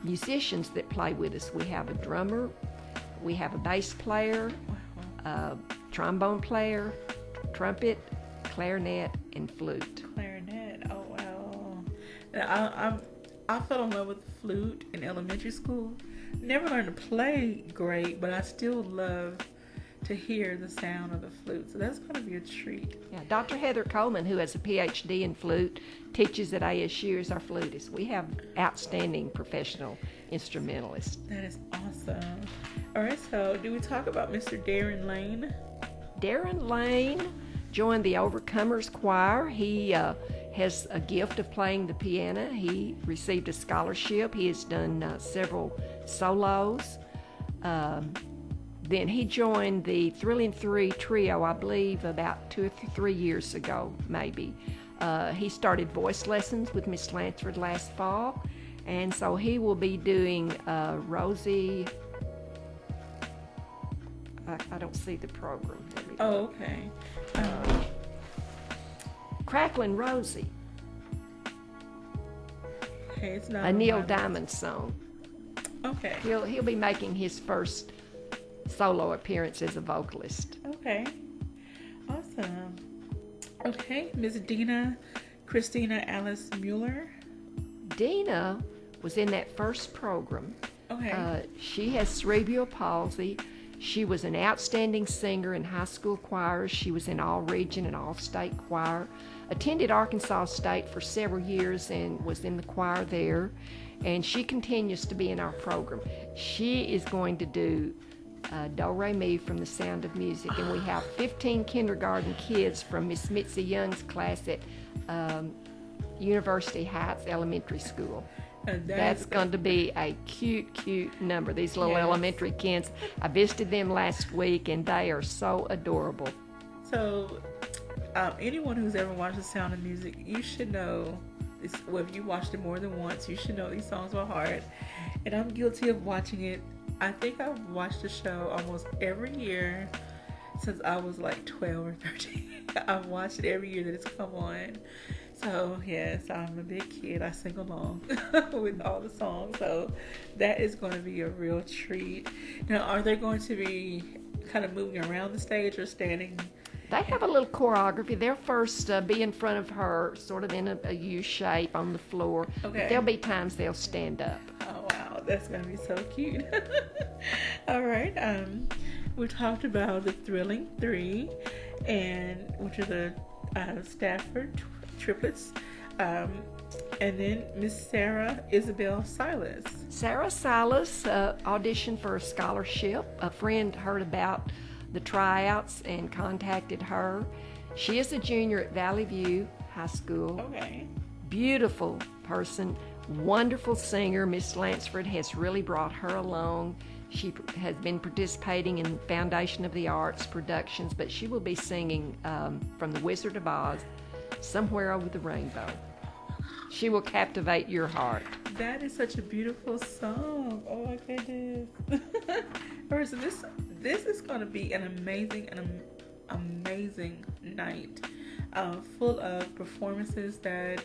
musicians that play with us. We have a drummer, we have a bass player, trombone player, trumpet, clarinet, and flute. Clarinet. Oh wow! I fell in love with the flute in elementary school. Never learned to play great, but I still love to hear the sound of the flute. So that's going to be a treat. Yeah, Dr. Heather Coleman, who has a PhD in flute, teaches at ASU as our flutist. We have outstanding professional instrumentalists. That is awesome. All right, so do we talk about Mr. Darren Lane? Darren Lane joined the Overcomers Choir. He has a gift of playing the piano. He received a scholarship. He has done several solos. Then he joined the Thrilling Three trio, I believe, about 2 or 3 years ago, maybe. He started voice lessons with Miss Lansford last fall, and so he will be doing Rosie. I don't see the program. Oh, okay. Cracklin' Rosie. Okay, it's not a Neil Diamond song. Okay. He'll be making his first solo appearance as a vocalist. Okay. Awesome. Okay, Miss Dina Christina Alice Mueller. Dina was in that first program. Okay. She has cerebral palsy. She was an outstanding singer in high school choirs. She was in all region and all state choir. Attended Arkansas State for several years and was in the choir there. And she continues to be in our program. She is going to do Do Re Mi from The Sound of Music. And we have 15 kindergarten kids from Miss Mitzi Young's class at University Heights Elementary School. That's going to be a cute, cute number. These little elementary kids, I visited them last week, and they are so adorable. So, anyone who's ever watched The Sound of Music, you should know, well, if you watched it more than once, you should know these songs by heart. And I'm guilty of watching it. I think I've watched the show almost every year since I was like 12 or 13. I've watched it every year that it's come on. So, yes, I'm a big kid. I sing along with all the songs. So, that is going to be a real treat. Now, are they going to be kind of moving around the stage or standing? They have a little choreography. They'll first be in front of her, sort of in a U shape on the floor. Okay. There'll be times they'll stand up. Oh, wow. That's going to be so cute. All right. We talked about the Thrilling Three, which are the Stafford triplets, and then Miss Sarah Isabel Silas. Sarah Silas auditioned for a scholarship. A friend heard about the tryouts and contacted her. She is a junior at Valley View High School. Okay. Beautiful person, wonderful singer. Miss Lansford has really brought her along. She has been participating in Foundation of the Arts productions, but she will be singing from The Wizard of Oz, Somewhere Over the Rainbow. She will captivate your heart. That is such a beautiful song. Oh my goodness. All right, so this is going to be an amazing night, full of performances that,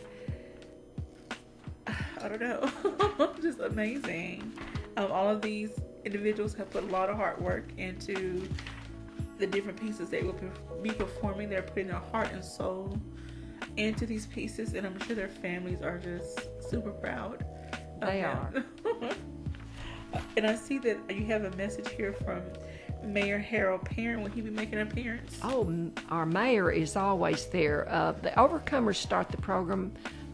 I don't know, just amazing. All of these individuals have put a lot of hard work into the different pieces they will be performing. They're putting their heart and soul into these pieces, and I'm sure their families are just super proud. They are. And I see that you have a message here from Mayor Harold Perrin. Will he be making an appearance? Oh, our mayor is always there. The Overcomers start the program.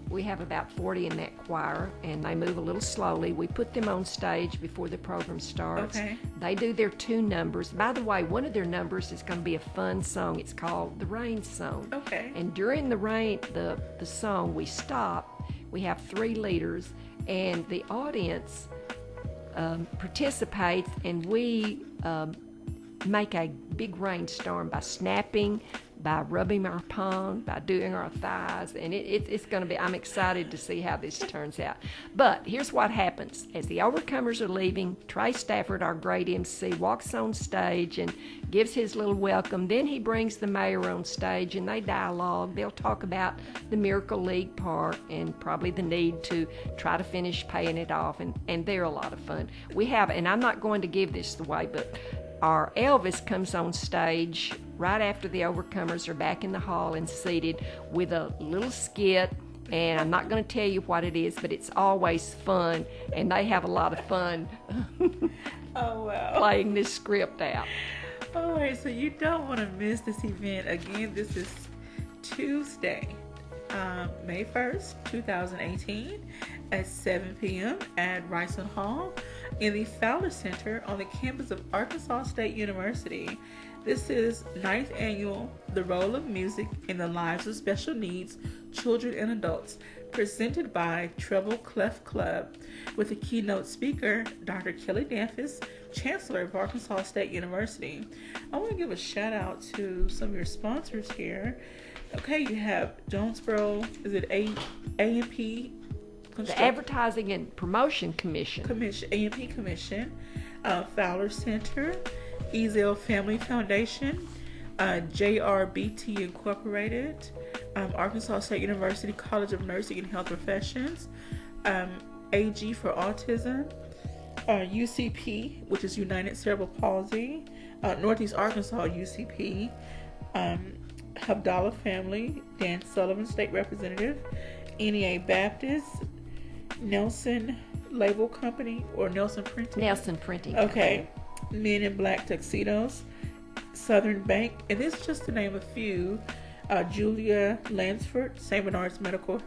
We have about 40 in that choir, and they move a little slowly. We put them on stage before the program starts. Okay. They do their 2 numbers. By the way, one of their numbers is going to be a fun song. It's called the Rain Song. Okay. And during the rain, the song, we stop. We have 3 leaders, and the audience participates, and we make a big rainstorm by snapping, by rubbing our palms, by doing our thighs, and it's going to be, I'm excited to see how this turns out. But here's what happens. As the Overcomers are leaving, Trey Stafford, our great MC, walks on stage and gives his little welcome. Then he brings the mayor on stage, and they dialogue. They'll talk about the Miracle League part and probably the need to try to finish paying it off, and they're a lot of fun. We have, and I'm not going to give this away, but our Elvis comes on stage right after the Overcomers are back in the hall and seated with a little skit, and I'm not going to tell you what it is, but it's always fun, and they have a lot of fun Oh, wow. playing this script out. All right, so you don't want to miss this event. Again, this is Tuesday, May 1st, 2018 at 7 p.m. at Ryson Hall in the Fowler Center on the campus of Arkansas State University. This is 9th annual The Role of Music in the Lives of Special Needs Children and Adults, presented by Treble Clef Club, with a keynote speaker, Dr. Kelly Danfus, Chancellor of Arkansas State University. I want to give a shout out to some of your sponsors here. Okay, you have Jonesboro, is it A&P? The Advertising and Promotion Commission. A&P Commission, Fowler Center, Ezel Family Foundation, JRBT Incorporated, Arkansas State University College of Nursing and Health Professions, AG for Autism, UCP, which is United Cerebral Palsy, Northeast Arkansas UCP, Habdallah Family, Dan Sullivan, State Representative, NEA Baptist, Nelson Label Company, or Nelson Printing? Nelson Printing. Okay. Men in Black Tuxedos, Southern Bank, and this is just to name a few. Julia Lansford, St. Bernard's Medical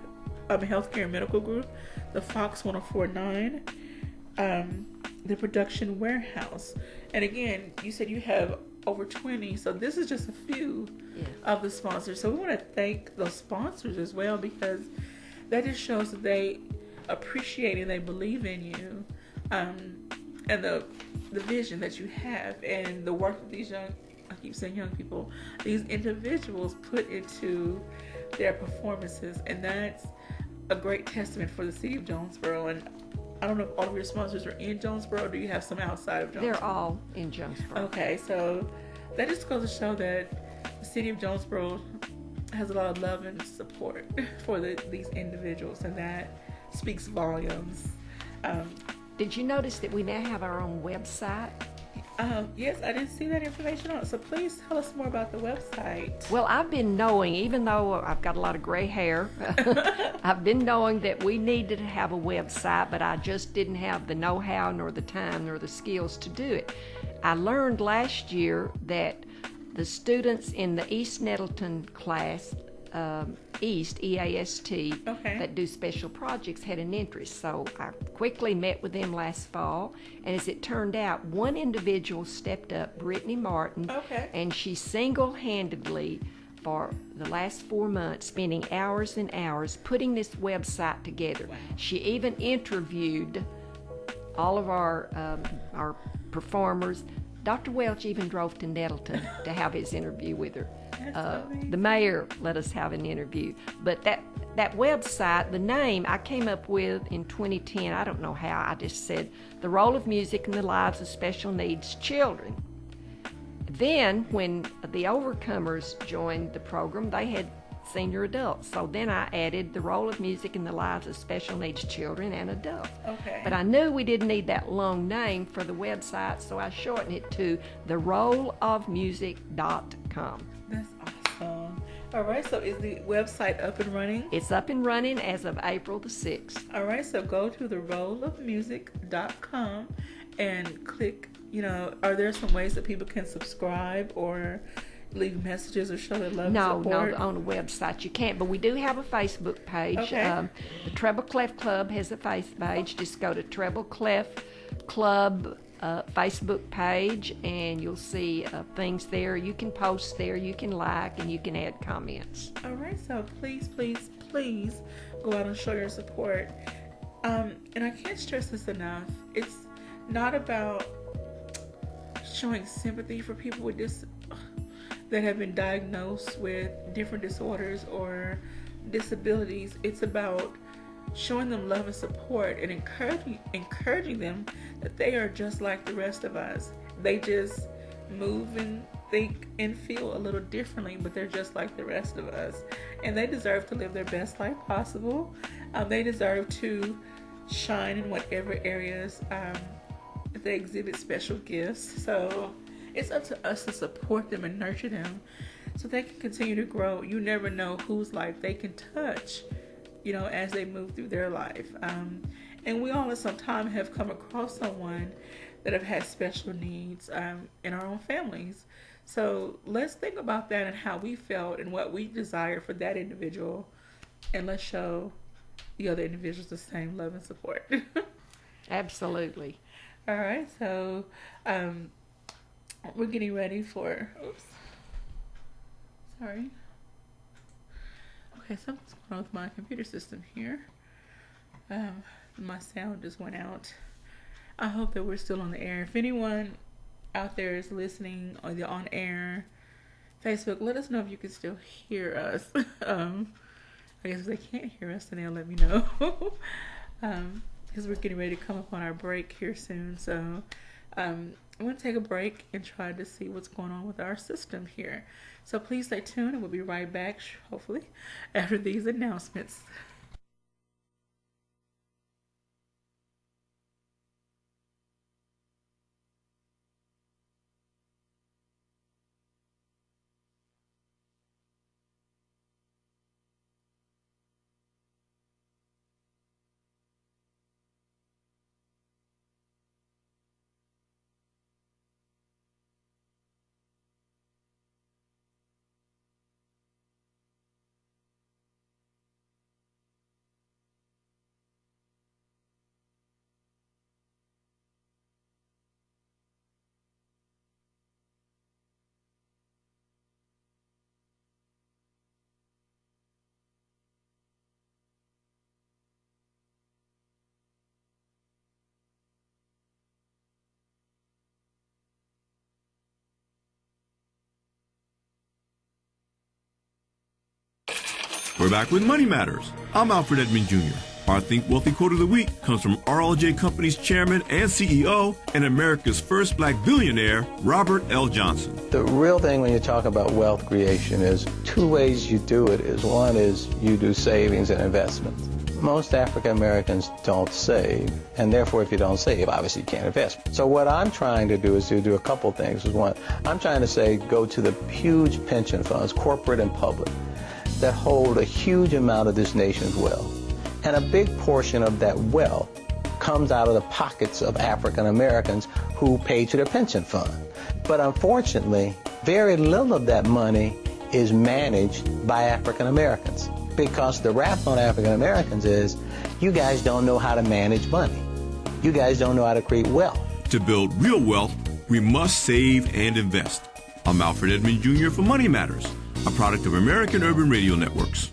Healthcare Medical Group, the Fox 1049, the Production Warehouse. And again, you said you have over 20, so this is just a few of the sponsors. So we want to thank those sponsors as well, because that just shows that they appreciate and they believe in you, and the vision that you have, and the work that these young, I keep saying young people, these individuals put into their performances. And that's a great testament for the city of Jonesboro. And I don't know if all of your sponsors are in Jonesboro, or do you have some outside of Jonesboro? They're all in Jonesboro. Okay, so that just goes to show that the city of Jonesboro has a lot of love and support for these individuals, and that speaks volumes. Did you notice that we now have our own website? Yes, I didn't see that information on it, so please tell us more about the website. Well, I've been knowing, even though I've got a lot of gray hair, I've been knowing that we needed to have a website, but I just didn't have the know-how nor the time nor the skills to do it. I learned last year that the students in the East Nettleton class, East, EAST, that do special projects had an interest. So I quickly met with them last fall, and as it turned out, one individual stepped up, Brittany Martin, and she single-handedly, for the last 4 months, spending hours and hours putting this website together. She even interviewed all of our performers. Dr. Welch even drove to Nettleton to have his interview with her. The mayor let us have an interview. But that website, the name I came up with in 2010, I don't know how, I just said, the role of music in the lives of special needs children. Then, when the Overcomers joined the program, they had senior adults. So then I added the role of music in the lives of special needs children and adults. But I knew we didn't need that long name for the website, so I shortened it to theroleofmusic.com. That's awesome. All right, so is the website up and running? It's up and running as of April the 6th. All right, so go to theroleofmusic.com and click, are there some ways that people can subscribe or leave messages or show their love and support? No, on the website you can't, but we do have a Facebook page. The Treble Clef Club has a Facebook page. Just go to Treble Clef Club Facebook page, and you'll see things there. You can post there, you can like, and you can add comments. All right, so please, please, please go out and show your support. And I can't stress this enough. It's not about showing sympathy for people with that have been diagnosed with different disorders or disabilities. It's about showing them love and support and encouraging them that they are just like the rest of us. They just move and think and feel a little differently, but they're just like the rest of us. And they deserve to live their best life possible. They deserve to shine in whatever areas they exhibit special gifts. So it's up to us to support them and nurture them so they can continue to grow. You never know whose life they can touch, as they move through their life. And we all at some time have come across someone that have had special needs in our own families. So let's think about that and how we felt and what we desire for that individual, and let's show the other individuals the same love and support. Absolutely. All right, so we're getting ready for, okay, something's going on with my computer system here. My sound just went out. I hope that we're still on the air. If anyone out there is listening or they're on air, Facebook, let us know if you can still hear us. I guess if they can't hear us, then they'll let me know. Because we're getting ready to come up on our break here soon. So I'm going to take a break and try to see what's going on with our system here. So please stay tuned, and we'll be right back, hopefully, after these announcements. We're back with Money Matters. I'm Alfred Edmond Jr. Our Think Wealthy quote of the week comes from RLJ Company's chairman and CEO and America's first black billionaire, Robert L. Johnson. The real thing when you talk about wealth creation is two ways you do it. One is you do savings and investments. Most African Americans don't save, and therefore if you don't save, obviously you can't invest. So what I'm trying to do is to do a couple things. One, I'm trying to say go to the huge pension funds, corporate and public, that hold a huge amount of this nation's wealth. And a big portion of that wealth comes out of the pockets of African Americans who pay to their pension fund. But unfortunately, very little of that money is managed by African Americans, because the rap on African Americans is, you guys don't know how to manage money. You guys don't know how to create wealth. To build real wealth, we must save and invest. I'm Alfred Edmond Jr. for Money Matters, a product of American Urban Radio Networks.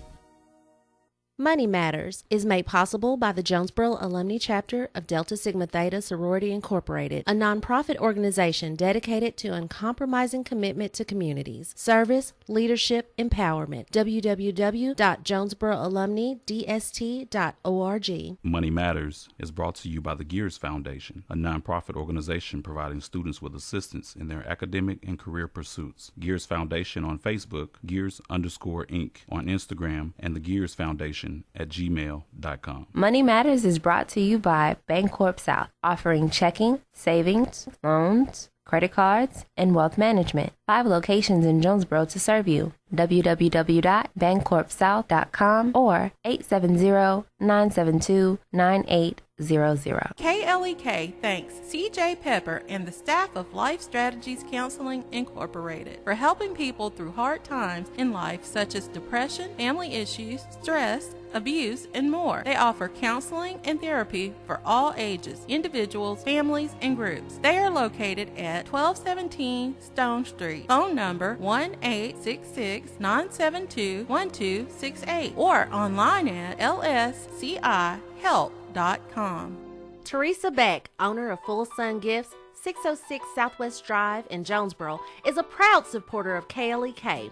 Money Matters is made possible by the Jonesboro Alumni Chapter of Delta Sigma Theta Sorority Incorporated, a nonprofit organization dedicated to uncompromising commitment to communities, service, leadership, empowerment. www.jonesboroalumnidst.org. Money Matters is brought to you by the Gears Foundation, a nonprofit organization providing students with assistance in their academic and career pursuits. Gears Foundation on Facebook, Gears_Inc. on Instagram, and the Gears Foundation at gmail.com. Money Matters is brought to you by Bancorp South, offering checking, savings, loans, credit cards, and wealth management. 5 locations in Jonesboro to serve you. www.bancorpsouth.com or 870-972-9800. KLEK thanks CJ Pepper and the staff of Life Strategies Counseling Incorporated for helping people through hard times in life such as depression, family issues, stress, abuse, and more. They offer counseling and therapy for all ages, individuals, families, and groups. They are located at 1217 Stone Street. Phone number 1-866-972-1268 or online at lscihelp.com. Teresa Beck, owner of Full Sun Gifts, 606 Southwest Drive in Jonesboro, is a proud supporter of KLEK.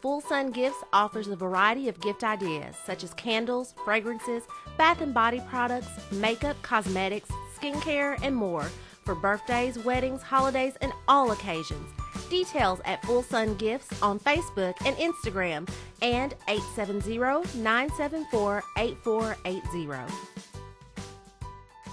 Full Sun Gifts offers a variety of gift ideas such as candles, fragrances, bath and body products, makeup, cosmetics, skincare, and more for birthdays, weddings, holidays, and all occasions. Details at Full Sun Gifts on Facebook and Instagram and 870-974-8480.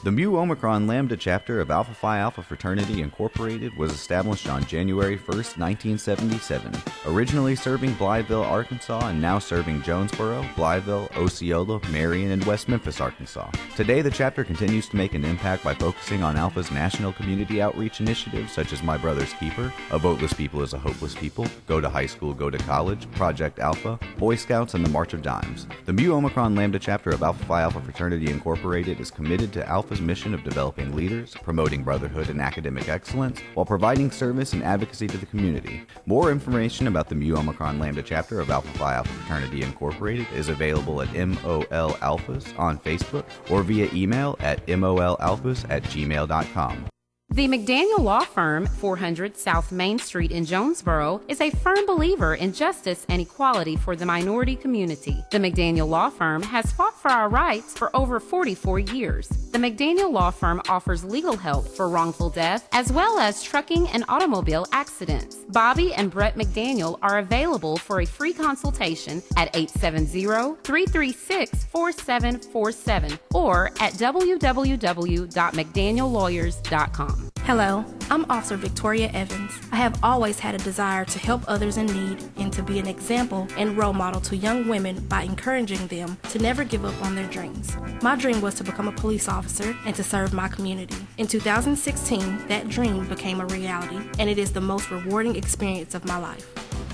The Mu Omicron Lambda chapter of Alpha Phi Alpha Fraternity Incorporated was established on January 1st, 1977, originally serving Blytheville, Arkansas, and now serving Jonesboro, Blytheville, Osceola, Marion, and West Memphis, Arkansas. Today, the chapter continues to make an impact by focusing on Alpha's national community outreach initiatives such as My Brother's Keeper, A Voteless People is a Hopeless People, Go to High School, Go to College, Project Alpha, Boy Scouts, and the March of Dimes. The Mu Omicron Lambda chapter of Alpha Phi Alpha Fraternity Incorporated is committed to Alpha's mission of developing leaders, promoting brotherhood and academic excellence, while providing service and advocacy to the community. More information about the Mu Omicron Lambda chapter of Alpha Phi Alpha Fraternity Incorporated is available at MOL Alphas on Facebook or via email at molalphas@gmail.com. The McDaniel Law Firm, 400 South Main Street in Jonesboro, is a firm believer in justice and equality for the minority community. The McDaniel Law Firm has fought for our rights for over 44 years. The McDaniel Law Firm offers legal help for wrongful death as well as trucking and automobile accidents. Bobby and Brett McDaniel are available for a free consultation at 870-336-4747 or at www.mcdaniellawyers.com. Hello, I'm Officer Victoria Evans. I have always had a desire to help others in need and to be an example and role model to young women by encouraging them to never give up on their dreams. My dream was to become a police officer and to serve my community. In 2016, that dream became a reality, and it is the most rewarding experience of my life.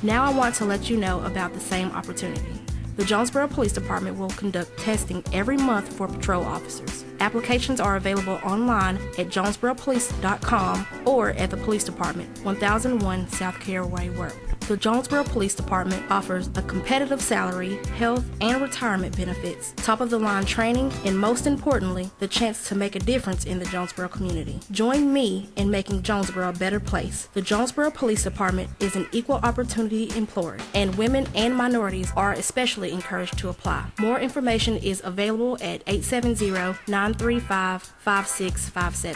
Now I want to let you know about the same opportunity. The Jonesboro Police Department will conduct testing every month for patrol officers. Applications are available online at jonesboropolice.com or at the police department, 1001 South Caraway Road. The Jonesboro Police Department offers a competitive salary, health, and retirement benefits, top-of-the-line training, and most importantly, the chance to make a difference in the Jonesboro community. Join me in making Jonesboro a better place. The Jonesboro Police Department is an equal opportunity employer, and women and minorities are especially encouraged to apply. More information is available at 870-935-5657.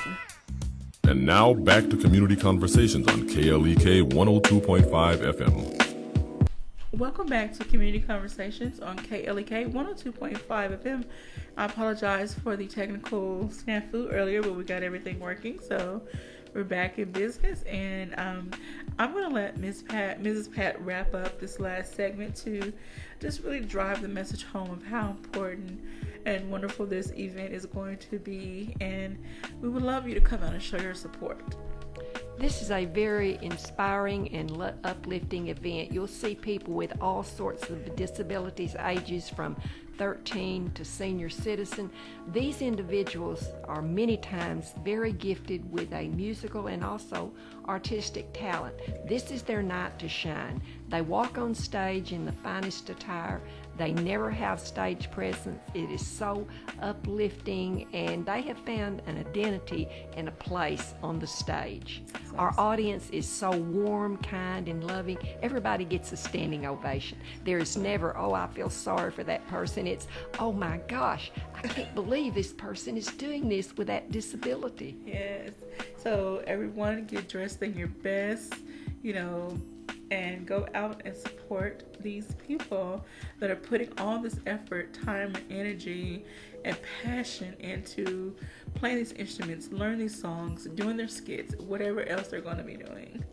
And now back to Community Conversations on KLEK 102.5 FM. Welcome back to Community Conversations on KLEK 102.5 FM. I apologize for the technical snafu earlier, but we got everything working, so we're back in business. And I'm going to let Mrs. Pat wrap up this last segment to just really drive the message home of how important and wonderful this event is going to be, and we would love you to come out and show your support. This is a very inspiring and uplifting event. You'll see people with all sorts of disabilities, ages from 13 to senior citizen. These individuals are many times very gifted with a musical and also artistic talent. This is their night to shine. They walk on stage in the finest attire. They never have stage presence. It is so uplifting, and they have found an identity and a place on the stage. Our audience is so warm, kind, and loving. Everybody gets a standing ovation. There is never, oh, I feel sorry for that person. It's, oh my gosh, I can't believe this person is doing this with that disability. Yes. So everyone get dressed in your best, and go out and support these people that are putting all this effort, time, and energy and passion into playing these instruments, learning these songs, doing their skits, whatever else they're going to be doing.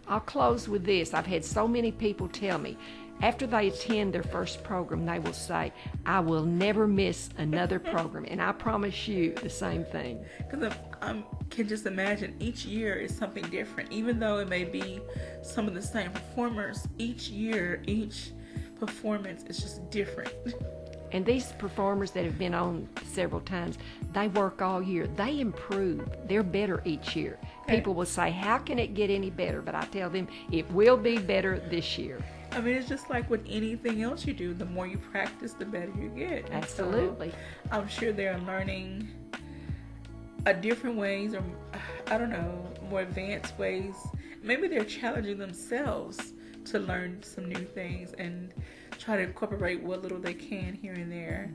I'll close with this. I've had so many people tell me, after they attend their first program, they will say, I will never miss another program. And I promise you the same thing. Because I can just imagine each year is something different. Even though it may be some of the same performers, each year, each performance is just different. And these performers that have been on several times, they work all year. They improve. They're better each year. People will say, how can it get any better? But I tell them, it will be better this year. I mean, it's just like with anything else you do. The more you practice, the better you get. Absolutely. So I'm sure they're learning different ways, or I don't know, more advanced ways. Maybe they're challenging themselves to learn some new things and try to incorporate what little they can here and there.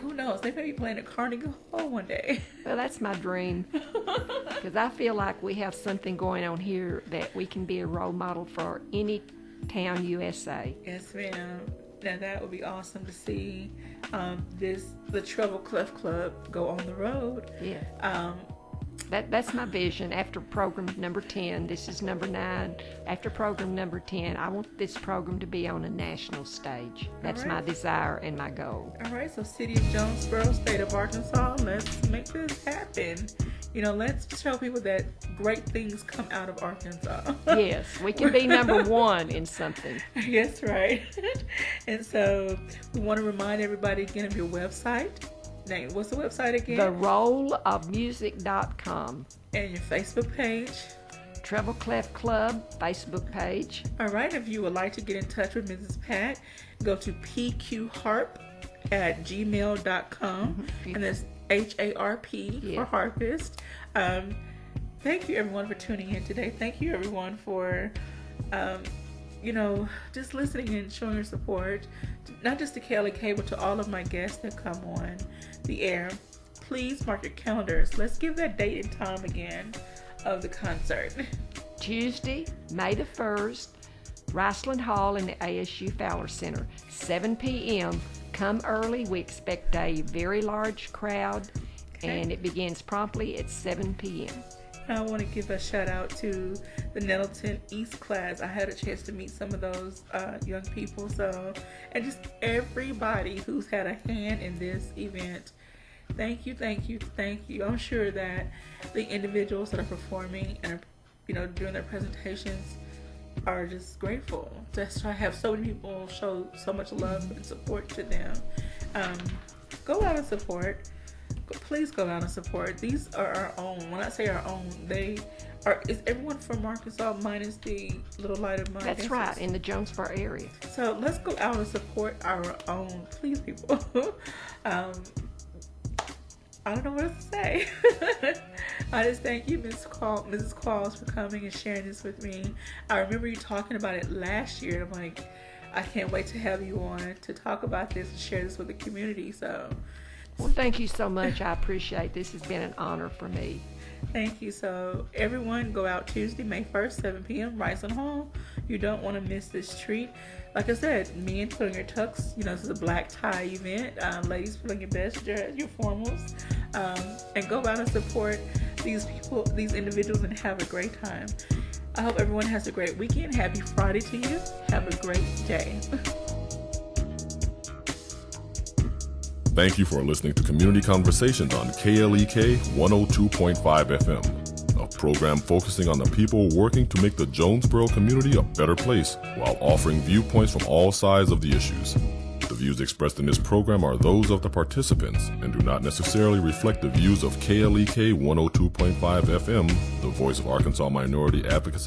Who knows? They may be playing at Carnegie Hall one day. Well, that's my dream. Because I feel like we have something going on here that we can be a role model for any town USA. Yes, ma'am. Now that would be awesome to see the Treble Clef Club go on the road. Yeah. That's my vision. After program number 10, this is number 9. After program number 10, I want this program to be on a national stage. That's my desire and my goal. All right, so City of Jonesboro, State of Arkansas, let's make this happen. Let's show people that great things come out of Arkansas. Yes, we can be number 1 in something. Yes, right. And so we want to remind everybody again of your website. Name, what's the website again? TheRollOfMusic.com. And your Facebook page? Treble Clef Club Facebook page. All right, if you would like to get in touch with Mrs. Pat, go to pqharp@gmail.com, and that's HARP for harpist. Thank you everyone for tuning in today. Thank you everyone for just listening and showing your support, not just to KLEK, but to all of my guests that come on the air. Please mark your calendars. Let's give that date and time again of the concert. Tuesday, May the 1st, Riceland Hall in the ASU Fowler Center, 7 p.m. Come early. We expect a very large crowd, and it begins promptly at 7 p.m. I want to give a shout out to the Nettleton East class. I had a chance to meet some of those young people, and just everybody who's had a hand in this event. Thank you, thank you, thank you. I'm sure that the individuals that are performing and are, doing their presentations are just grateful to have so many people show so much love and support to them. Go out and support. please go out and support. These are our own. When I say our own, they are. Is everyone from Arkansas minus the Little Light of Mine? That's right, in the Jonesboro area. So let's go out and support our own. Please, people. I don't know what else to say. I just thank you, Mrs. Qualls, for coming and sharing this with me. I remember you talking about it last year, and I'm like, I can't wait to have you on to talk about this and share this with the community. So, well, thank you so much. I appreciate this. Has been an honor for me. Thank you. So, everyone, go out Tuesday, May 1st, 7 p.m., Rice Hall. You don't want to miss this treat. Like I said, men put on your tux. This is a black tie event. Ladies, put on your best dress, your formals, and go out and support these people, these individuals, and have a great time. I hope everyone has a great weekend. Happy Friday to you. Have a great day. Thank you for listening to Community Conversations on KLEK 102.5 FM, a program focusing on the people working to make the Jonesboro community a better place while offering viewpoints from all sides of the issues. The views expressed in this program are those of the participants and do not necessarily reflect the views of KLEK 102.5 FM, the voice of Arkansas Minority Advocacy